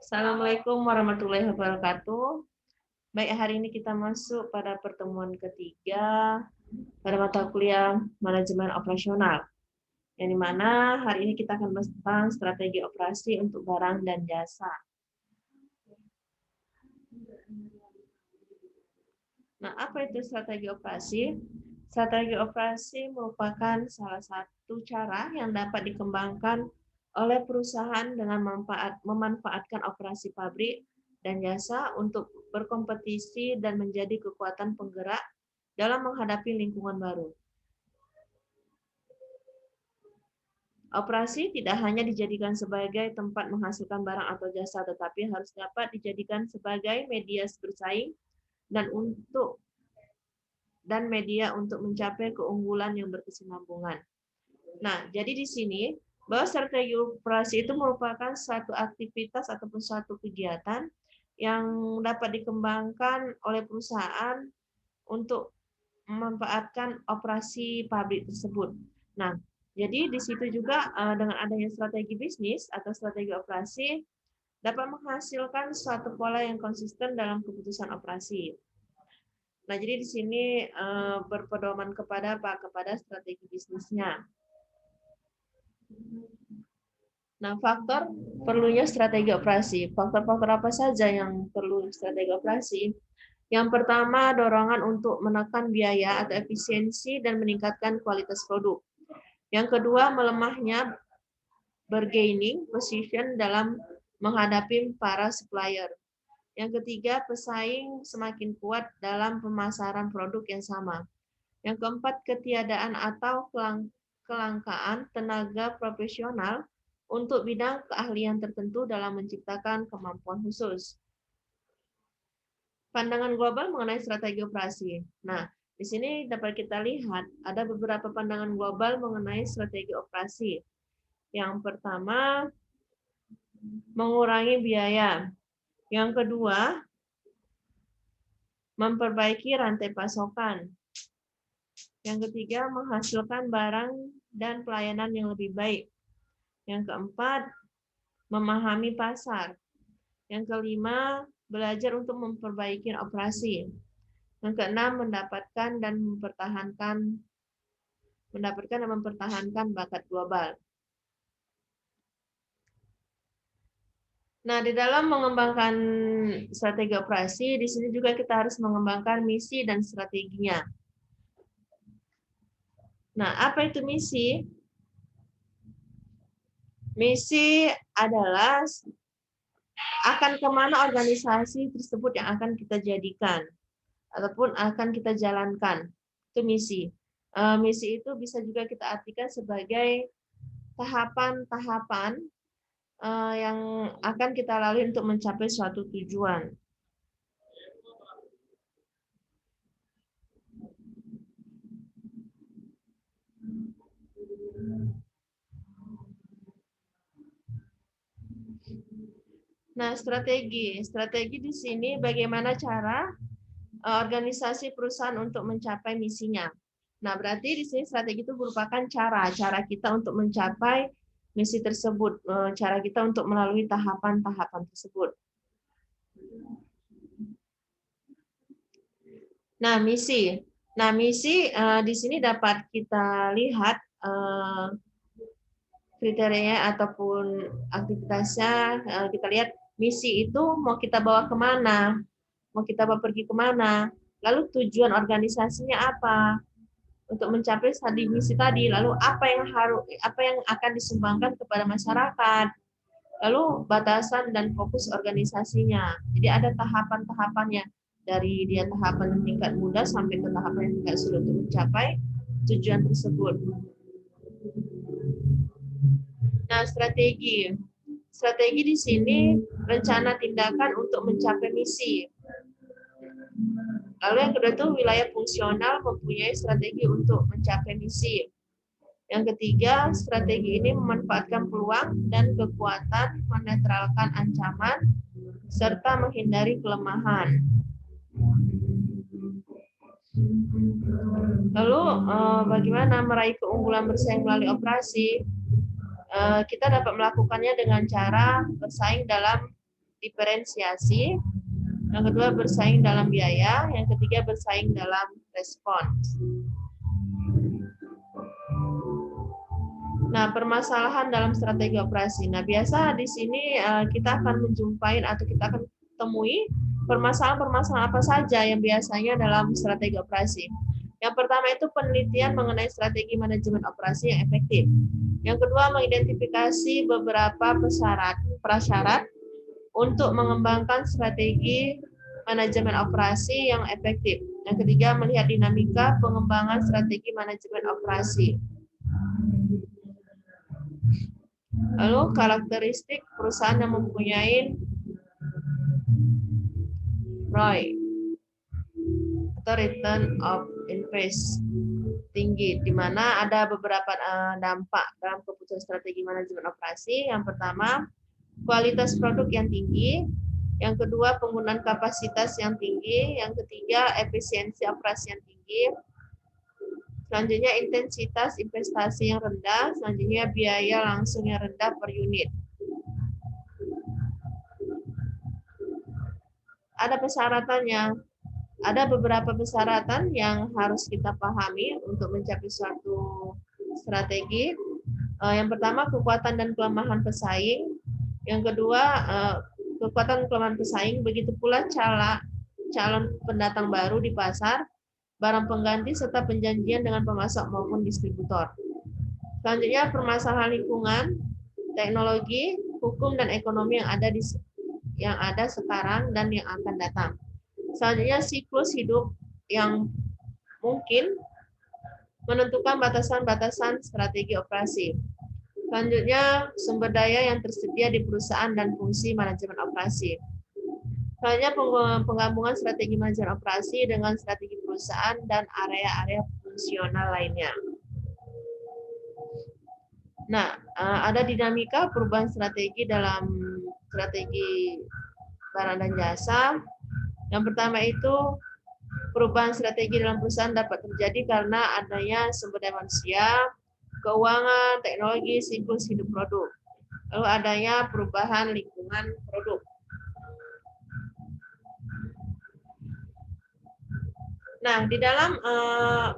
Assalamualaikum warahmatullahi wabarakatuh. Baik, hari ini kita masuk pada pertemuan ketiga pada mata kuliah manajemen operasional. Yang dimana hari ini kita akan bahas tentang strategi operasi untuk barang dan jasa. Nah, apa itu strategi operasi? Strategi operasi merupakan salah satu cara yang dapat dikembangkan oleh perusahaan dengan memanfaatkan operasi pabrik dan jasa untuk berkompetisi dan menjadi kekuatan penggerak dalam menghadapi lingkungan baru. Operasi tidak hanya dijadikan sebagai tempat menghasilkan barang atau jasa, tetapi harus dapat dijadikan sebagai media bersaing dan media untuk mencapai keunggulan yang berkesinambungan. Nah, jadi di sini bahwa strategi operasi itu merupakan suatu aktivitas ataupun suatu kegiatan yang dapat dikembangkan oleh perusahaan untuk memanfaatkan operasi pabrik tersebut. Nah, jadi di situ juga dengan adanya strategi bisnis atau strategi operasi dapat menghasilkan suatu pola yang konsisten dalam keputusan operasi. Nah, jadi di sini berpedoman kepada strategi bisnisnya. Nah, faktor perlunya strategi operasi. Faktor-faktor apa saja yang perlu strategi operasi? Yang pertama, dorongan untuk menekan biaya atau efisiensi dan meningkatkan kualitas produk. Yang kedua, melemahnya bargaining position dalam menghadapi para supplier. Yang ketiga, pesaing semakin kuat dalam pemasaran produk yang sama. Yang keempat, ketiadaan atau kelangkaan tenaga profesional untuk bidang keahlian tertentu dalam menciptakan kemampuan khusus. Pandangan global mengenai strategi operasi. Nah, di sini dapat kita lihat ada beberapa pandangan global mengenai strategi operasi. Yang pertama, mengurangi biaya. Yang kedua, memperbaiki rantai pasokan. Yang ketiga, menghasilkan barang dan pelayanan yang lebih baik. Yang keempat, memahami pasar. Yang kelima, belajar untuk memperbaiki operasi. Yang keenam, mendapatkan dan mempertahankan bakat global. Nah, di dalam mengembangkan strategi operasi, di sini juga kita harus mengembangkan misi dan strateginya. Nah, apa itu misi? Misi adalah akan kemana organisasi tersebut yang akan kita jadikan ataupun akan kita jalankan. Itu misi. Misi itu bisa juga kita artikan sebagai tahapan-tahapan yang akan kita lalui untuk mencapai suatu tujuan. Nah, strategi di sini bagaimana cara organisasi perusahaan untuk mencapai misinya. Nah, berarti di sini strategi itu merupakan cara kita untuk mencapai misi tersebut, cara kita untuk melalui tahapan-tahapan tersebut. Nah, misi. Nah, misi di sini dapat kita lihat kriterianya ataupun aktivitasnya. Kita lihat misi itu mau kita bawa kemana, mau kita bawa pergi kemana, lalu tujuan organisasinya apa untuk mencapai misi tadi, lalu apa yang akan disumbangkan kepada masyarakat, lalu batasan dan fokus organisasinya. Jadi ada tahapan-tahapannya dari dia tahapan tingkat mudah sampai ke tahapan yang tingkat sulit untuk mencapai tujuan tersebut. Nah, strategi di sini rencana tindakan untuk mencapai misi. Lalu yang kedua itu wilayah fungsional mempunyai strategi untuk mencapai misi. Yang ketiga, strategi ini memanfaatkan peluang dan kekuatan, menetralkan ancaman, serta menghindari kelemahan. Lalu bagaimana meraih keunggulan bersaing melalui operasi? Kita dapat melakukannya dengan cara bersaing diferensiasi, yang kedua bersaing dalam biaya, yang ketiga bersaing dalam respons. Nah, permasalahan dalam strategi operasi. Nah, biasa di sini kita akan menjumpai atau kita akan temui permasalahan-permasalahan apa saja yang biasanya dalam strategi operasi. Yang pertama itu penelitian mengenai strategi manajemen operasi yang efektif. Yang kedua, mengidentifikasi beberapa prasyarat untuk mengembangkan strategi manajemen operasi yang efektif. Yang ketiga, melihat dinamika pengembangan strategi manajemen operasi. Lalu, karakteristik perusahaan yang mempunyai ROI atau return of invest tinggi, di mana ada beberapa dampak dalam keputusan strategi manajemen operasi. Yang pertama, kualitas produk yang tinggi. Yang kedua, penggunaan kapasitas yang tinggi. Yang ketiga, efisiensi operasi yang tinggi. Selanjutnya, intensitas investasi yang rendah. Selanjutnya, biaya langsung yang rendah per unit. Ada persyaratannya. Ada beberapa persyaratan yang harus kita pahami untuk mencapai suatu strategi. Yang pertama, kekuatan dan kelemahan pesaing. Yang kedua, kekuatan dan kelemahan pesaing. Begitu pula calon pendatang baru di pasar, barang pengganti, serta perjanjian dengan pemasok maupun distributor. Selanjutnya, permasalahan lingkungan, teknologi, hukum, dan ekonomi yang ada sekarang dan yang akan datang. Selanjutnya, siklus hidup yang mungkin menentukan batasan-batasan strategi operasi. Selanjutnya, sumber daya yang tersedia di perusahaan dan fungsi manajemen operasi. Selanjutnya, penggabungan strategi manajemen operasi dengan strategi perusahaan dan area-area fungsional lainnya. Nah, ada dinamika perubahan strategi dalam strategi barang dan jasa. Yang pertama itu, perubahan strategi dalam perusahaan dapat terjadi karena adanya sumber daya manusia, keuangan, teknologi, siklus hidup produk. Lalu adanya perubahan lingkungan produk. Nah, di dalam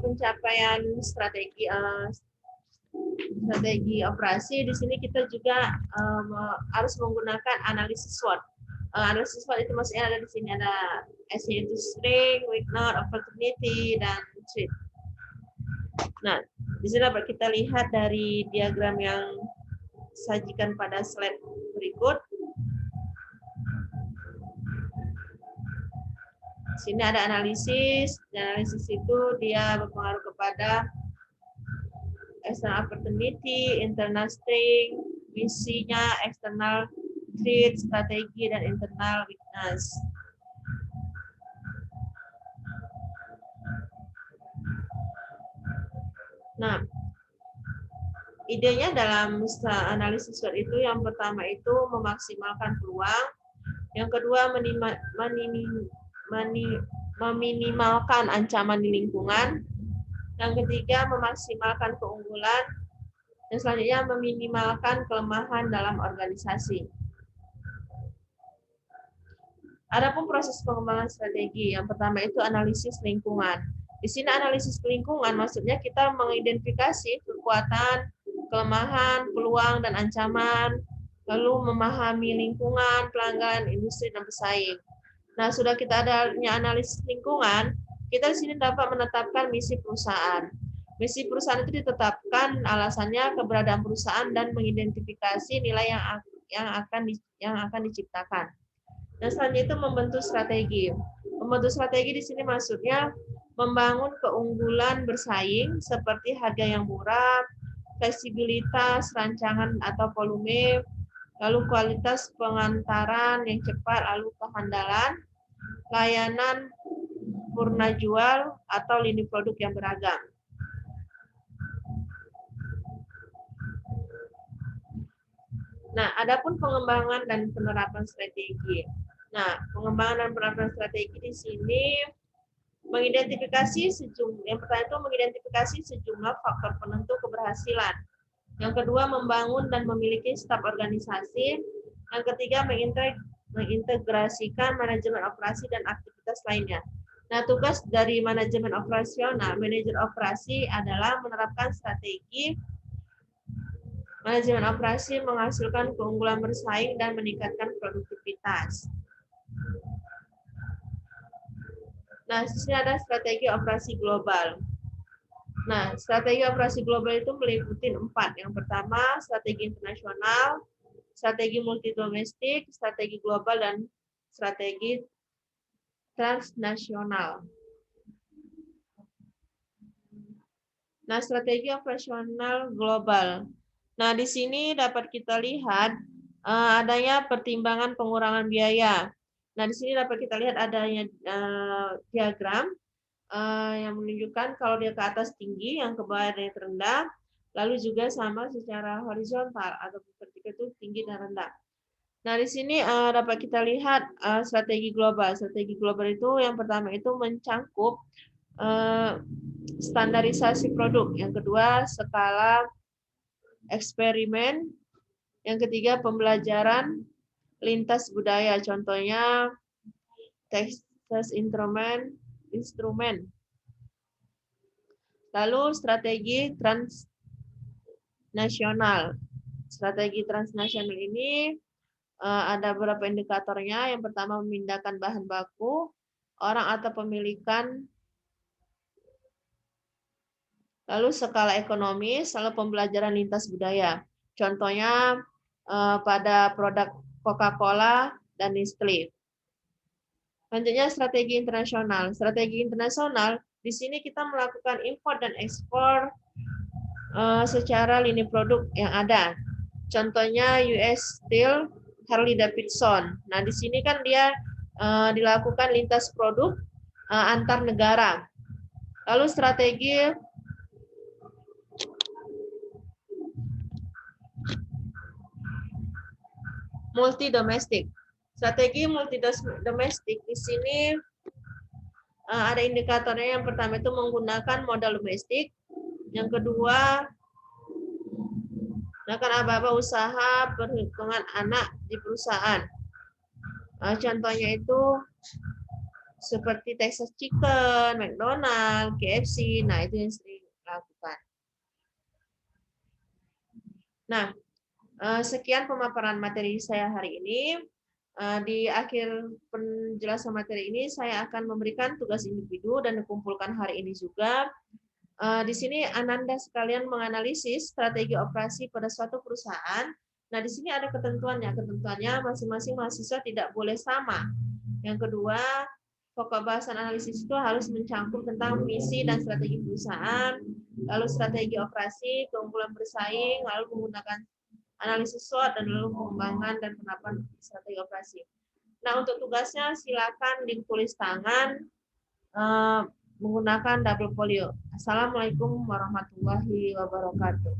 pencapaian strategi operasi, di sini kita juga harus menggunakan analisis SWOT. Analisis SWOT itu maksudnya ada di sini, ada S-nya itu strength, weakness, opportunity, dan threat. Nah, di sini dapat kita lihat dari diagram yang disajikan pada slide berikut. Di sini ada analisis. Analisis itu dia berpengaruh kepada external opportunity, internal strength, misinya, external threat, strategi, dan internal weakness. Nah, idenya dalam analisis SWOT itu yang pertama itu memaksimalkan peluang, yang kedua meminimalkan ancaman di lingkungan, yang ketiga memaksimalkan keunggulan, dan selanjutnya meminimalkan kelemahan dalam organisasi. Adapun proses pengembangan strategi, yang pertama itu analisis lingkungan. Di sini analisis lingkungan maksudnya kita mengidentifikasi kekuatan, kelemahan, peluang, dan ancaman, lalu memahami lingkungan, pelanggan, industri, dan pesaing. Nah, sudah kita adanya analisis lingkungan, kita di sini dapat menetapkan misi perusahaan. Misi perusahaan itu ditetapkan alasannya keberadaan perusahaan dan mengidentifikasi nilai yang akan diciptakan. Dan selanjutnya itu membentuk strategi. Membentuk strategi di sini maksudnya membangun keunggulan bersaing seperti harga yang murah, fleksibilitas rancangan atau volume, lalu kualitas pengantaran yang cepat, lalu kehandalan, layanan purna jual atau lini produk yang beragam. Nah, adapun pengembangan dan penerapan strategi. Nah, pengembangan dan penerapan strategi di sini mengidentifikasi yang pertama itu mengidentifikasi sejumlah faktor penentu keberhasilan. Yang kedua, membangun dan memiliki staf organisasi. Yang ketiga, mengintegrasikan manajemen operasi dan aktivitas lainnya. Nah, tugas dari manajemen operasional, manajer operasi adalah menerapkan strategi manajemen operasi menghasilkan keunggulan bersaing dan meningkatkan produktivitas. Nah, di sini ada strategi operasi global. Nah, strategi operasi global itu meliputi 4. Yang pertama, strategi internasional, strategi multidomestik, strategi global, dan strategi transnasional. Nah, strategi operasional global. Nah, di sini dapat kita lihat adanya pertimbangan pengurangan biaya. Nah, di sini dapat kita lihat adanya diagram yang menunjukkan kalau dia ke atas tinggi, yang ke bawah dan yang terendah, lalu juga sama secara horizontal atau vertikal itu tinggi dan rendah. Nah, di sini dapat kita lihat strategi global. Strategi global itu yang pertama itu mencangkup standarisasi produk, yang kedua skala eksperimen, yang ketiga pembelajaran lintas budaya, contohnya Texas instrumen. Lalu strategi transnasional. Strategi transnasional ini ada beberapa indikatornya. Yang pertama memindahkan bahan baku, orang atau pemilikan, lalu skala ekonomis, lalu pembelajaran lintas budaya. Contohnya pada produk Coca-Cola dan Nestle. Selanjutnya strategi internasional. Strategi internasional di sini kita melakukan impor dan ekspor secara lini produk yang ada. Contohnya US Steel, Harley Davidson. Nah, di sini kan dia dilakukan lintas produk antar negara. Lalu strategi multidomestik. Strategi multidomestik di sini ada indikatornya. Yang pertama itu menggunakan modal domestik. Yang kedua, melakukan apa-apa usaha perhitungan anak di perusahaan. Contohnya itu seperti Texas Chicken, McDonald, KFC. Nah, itu yang sering dilakukan. Nah, sekian pemaparan materi saya hari ini. Di akhir penjelasan materi ini, saya akan memberikan tugas individu dan dikumpulkan hari ini juga. Di sini Ananda sekalian menganalisis strategi operasi pada suatu perusahaan. Nah, di sini ada ketentuannya. Ketentuannya masing-masing mahasiswa tidak boleh sama. Yang kedua, pokok bahasan analisis itu harus mencakup tentang misi dan strategi perusahaan, lalu strategi operasi, keunggulan bersaing, lalu menggunakan analisis SWOT, dan lalu pengembangan dan penerapan strategi operasi. Nah, untuk tugasnya silakan ditulis tangan menggunakan double folio. Assalamualaikum warahmatullahi wabarakatuh.